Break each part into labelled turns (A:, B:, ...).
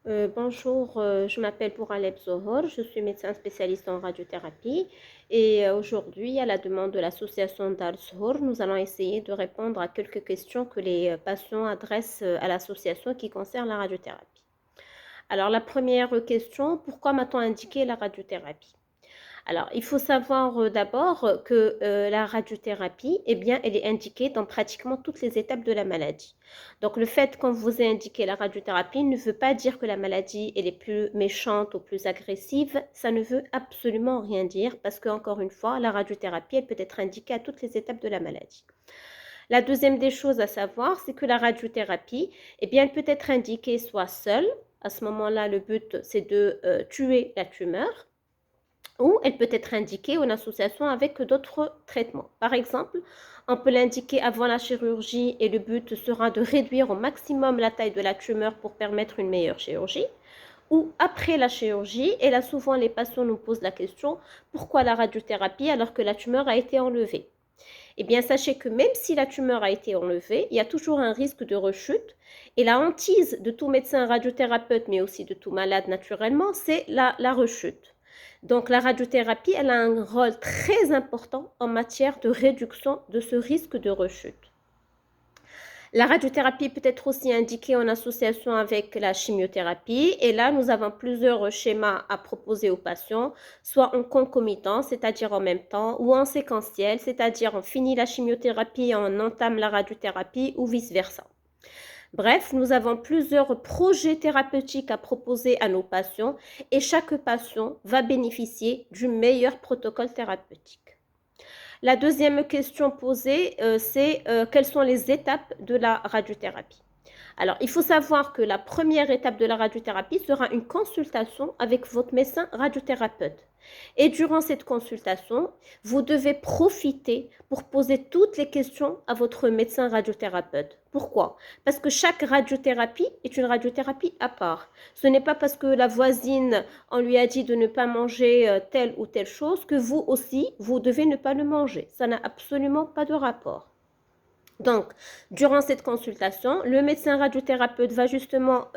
A: Bonjour, je m'appelle Bouraleb Zohor, je suis médecin spécialiste en radiothérapie et aujourd'hui, à la demande de l'association Dar Zohor, nous allons essayer de répondre à quelques questions que les patients adressent à l'association qui concernent la radiothérapie. Alors, la première question, pourquoi m'a-t-on indiqué la radiothérapie? Alors, il faut savoir d'abord que la radiothérapie, eh bien, elle est indiquée dans pratiquement toutes les étapes de la maladie. Donc, le fait qu'on vous ait indiqué la radiothérapie ne veut pas dire que la maladie elle est plus méchante ou plus agressive. Ça ne veut absolument rien dire parce que, encore une fois, la radiothérapie, elle peut être indiquée à toutes les étapes de la maladie. La deuxième des choses à savoir, c'est que la radiothérapie, eh bien, elle peut être indiquée soit seule. À ce moment-là, le but, c'est de tuer la tumeur ou elle peut être indiquée en association avec d'autres traitements. Par exemple, on peut l'indiquer avant la chirurgie et le but sera de réduire au maximum la taille de la tumeur pour permettre une meilleure chirurgie. Ou après la chirurgie, et là souvent les patients nous posent la question, pourquoi la radiothérapie alors que la tumeur a été enlevée? Eh bien, sachez que même si la tumeur a été enlevée, il y a toujours un risque de rechute. Et la hantise de tout médecin radiothérapeute, mais aussi de tout malade naturellement, c'est la rechute. Donc, la radiothérapie, elle a un rôle très important en matière de réduction de ce risque de rechute. La radiothérapie peut être aussi indiquée en association avec la chimiothérapie. Et là, nous avons plusieurs schémas à proposer aux patients, soit en concomitant, c'est-à-dire en même temps, ou en séquentiel, c'est-à-dire on finit la chimiothérapie et on entame la radiothérapie, ou vice-versa. Bref, nous avons plusieurs projets thérapeutiques à proposer à nos patients et chaque patient va bénéficier du meilleur protocole thérapeutique. La deuxième question posée, c'est quelles sont les étapes de la radiothérapie? Alors, il faut savoir que la première étape de la radiothérapie sera une consultation avec votre médecin radiothérapeute. Et durant cette consultation, vous devez profiter pour poser toutes les questions à votre médecin radiothérapeute. Pourquoi? Parce que chaque radiothérapie est une radiothérapie à part. Ce n'est pas parce que la voisine, on lui a dit de ne pas manger telle ou telle chose que vous aussi, vous devez ne pas le manger. Ça n'a absolument pas de rapport. Donc, durant cette consultation, le médecin radiothérapeute va justement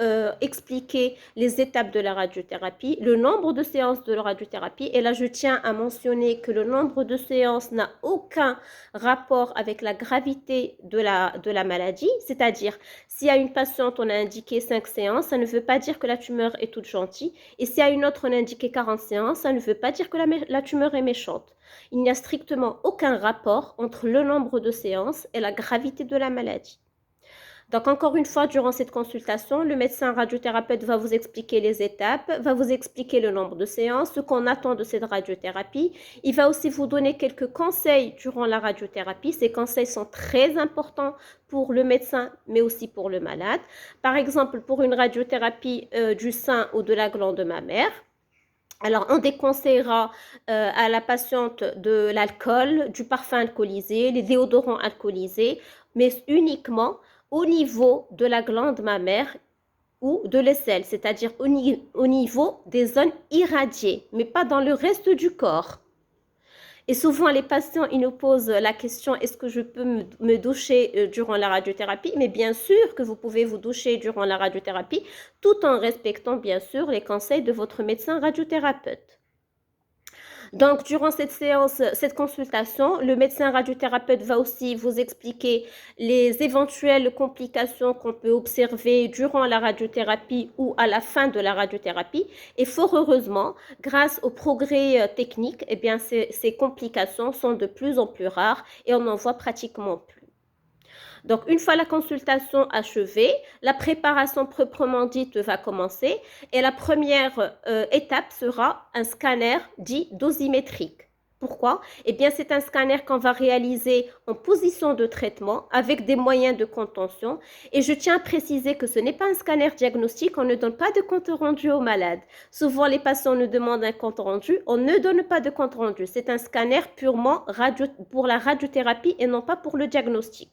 A: expliquer les étapes de la radiothérapie, le nombre de séances de la radiothérapie. Et là, je tiens à mentionner que le nombre de séances n'a aucun rapport avec la gravité de la maladie. C'est-à-dire, si à une patiente, on a indiqué 5 séances, ça ne veut pas dire que la tumeur est toute gentille. Et si à une autre, on a indiqué 40 séances, ça ne veut pas dire que la tumeur est méchante. Il n'y a strictement aucun rapport entre le nombre de séances et la gravité de la maladie. Donc, encore une fois, durant cette consultation, le médecin radiothérapeute va vous expliquer les étapes, va vous expliquer le nombre de séances, ce qu'on attend de cette radiothérapie. Il va aussi vous donner quelques conseils durant la radiothérapie. Ces conseils sont très importants pour le médecin, mais aussi pour le malade. Par exemple, pour une radiothérapie du sein ou de la glande mammaire, alors, on déconseillera à la patiente de l'alcool, du parfum alcoolisé, les déodorants alcoolisés, mais uniquement au niveau de la glande mammaire ou de l'aisselle, c'est-à-dire au niveau des zones irradiées, mais pas dans le reste du corps. Et souvent, les patients, ils nous posent la question, est-ce que je peux me doucher durant la radiothérapie? Mais bien sûr que vous pouvez vous doucher durant la radiothérapie, tout en respectant bien sûr les conseils de votre médecin radiothérapeute. Donc, durant cette séance, cette consultation, le médecin radiothérapeute va aussi vous expliquer les éventuelles complications qu'on peut observer durant la radiothérapie ou à la fin de la radiothérapie. Et fort heureusement, grâce au progrès technique, eh bien, ces complications sont de plus en plus rares et on n'en voit pratiquement plus. Donc, une fois la consultation achevée, la préparation proprement dite va commencer et la première étape sera un scanner dit dosimétrique. Pourquoi? Eh bien, c'est un scanner qu'on va réaliser en position de traitement avec des moyens de contention. Et je tiens à préciser que ce n'est pas un scanner diagnostique, on ne donne pas de compte rendu aux malades. Souvent, les patients nous demandent un compte rendu, on ne donne pas de compte rendu. C'est un scanner purement pour la radiothérapie et non pas pour le diagnostic.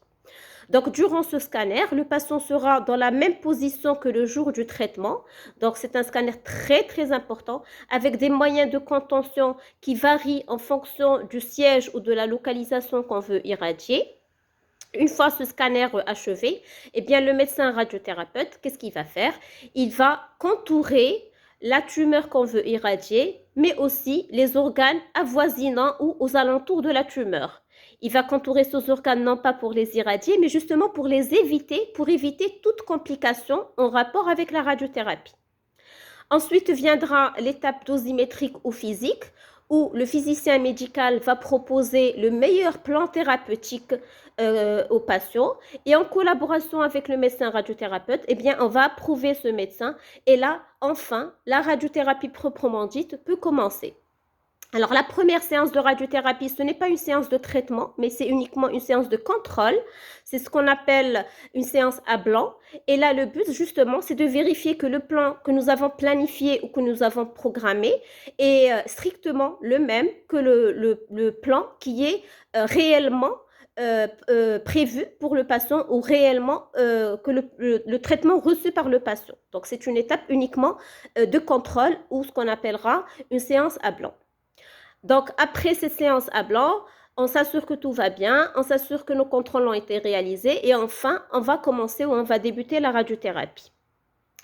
A: Donc, durant ce scanner, le patient sera dans la même position que le jour du traitement. Donc, c'est un scanner très, très important avec des moyens de contention qui varient en fonction du siège ou de la localisation qu'on veut irradier. Une fois ce scanner achevé, eh bien, le médecin radiothérapeute, qu'est-ce qu'il va faire? Il va contourer la tumeur qu'on veut irradier, mais aussi les organes avoisinants ou aux alentours de la tumeur. Il va contourer ces organes non pas pour les irradier, mais justement pour éviter toute complication en rapport avec la radiothérapie. Ensuite viendra l'étape dosimétrique ou physique, où le physicien médical va proposer le meilleur plan thérapeutique au patient et en collaboration avec le médecin radiothérapeute, eh bien, on va approuver ce médecin et là, enfin, la radiothérapie proprement dite peut commencer. Alors, la première séance de radiothérapie, ce n'est pas une séance de traitement, mais c'est uniquement une séance de contrôle. C'est ce qu'on appelle une séance à blanc. Et là, le but, justement, c'est de vérifier que le plan que nous avons planifié ou que nous avons programmé est strictement le même que le plan qui est réellement prévu pour le patient ou réellement que le traitement reçu par le patient. Donc, c'est une étape uniquement de contrôle ou ce qu'on appellera une séance à blanc. Donc, après ces séances à blanc, on s'assure que tout va bien, on s'assure que nos contrôles ont été réalisés et enfin, on va commencer ou on va débuter la radiothérapie.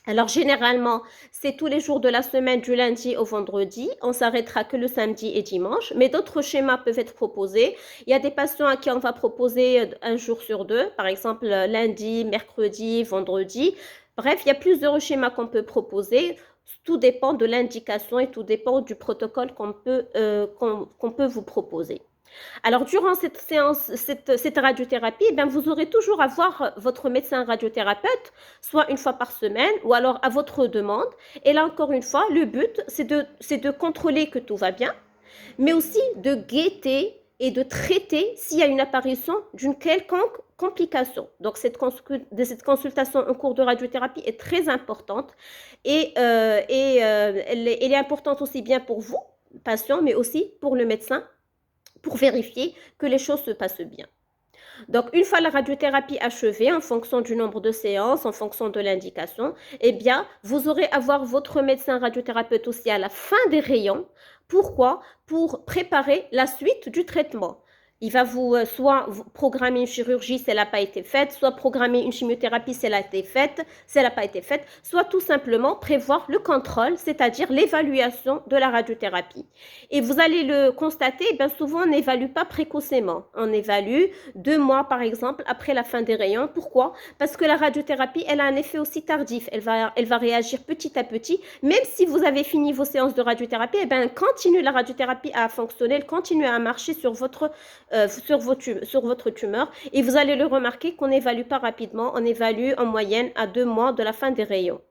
A: Alors, généralement, c'est tous les jours de la semaine, du lundi au vendredi. On s'arrêtera que le samedi et dimanche, mais d'autres schémas peuvent être proposés. Il y a des patients à qui on va proposer un jour sur deux, par exemple lundi, mercredi, vendredi. Bref, il y a plusieurs schémas qu'on peut proposer. Tout dépend de l'indication et tout dépend du protocole qu'on peut vous proposer. Alors, durant cette séance, cette radiothérapie, eh bien, vous aurez toujours à voir votre médecin radiothérapeute, soit une fois par semaine ou alors à votre demande. Et là, encore une fois, le but, c'est de contrôler que tout va bien, mais aussi de guetter et de traiter s'il y a une apparition d'une quelconque complication. Donc, cette consultation en cours de radiothérapie est très importante et elle est importante aussi bien pour vous, patient, mais aussi pour le médecin pour vérifier que les choses se passent bien. Donc, une fois la radiothérapie achevée, en fonction du nombre de séances, en fonction de l'indication, eh bien, vous aurez à voir votre médecin radiothérapeute aussi à la fin des rayons. Pourquoi? Pour préparer la suite du traitement. Il va soit vous programmer une chirurgie si elle n'a pas été faite, soit programmer une chimiothérapie si elle a été faite, si elle n'a pas été faite, soit tout simplement prévoir le contrôle, c'est-à-dire l'évaluation de la radiothérapie. Et vous allez le constater, bien souvent on n'évalue pas précocement. On évalue 2 mois par exemple après la fin des rayons. Pourquoi? Parce que la radiothérapie, elle a un effet aussi tardif. Elle va réagir petit à petit. Même si vous avez fini vos séances de radiothérapie, eh bien, continue la radiothérapie à fonctionner, elle continue à marcher sur votre tumeur et vous allez le remarquer qu'on n'évalue pas rapidement, on évalue en moyenne à 2 mois de la fin des rayons.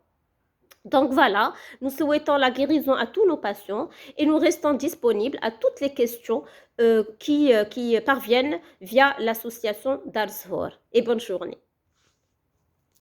A: Donc voilà, nous souhaitons la guérison à tous nos patients et nous restons disponibles à toutes les questions qui parviennent via l'association d'Al-Zhor. Et bonne journée.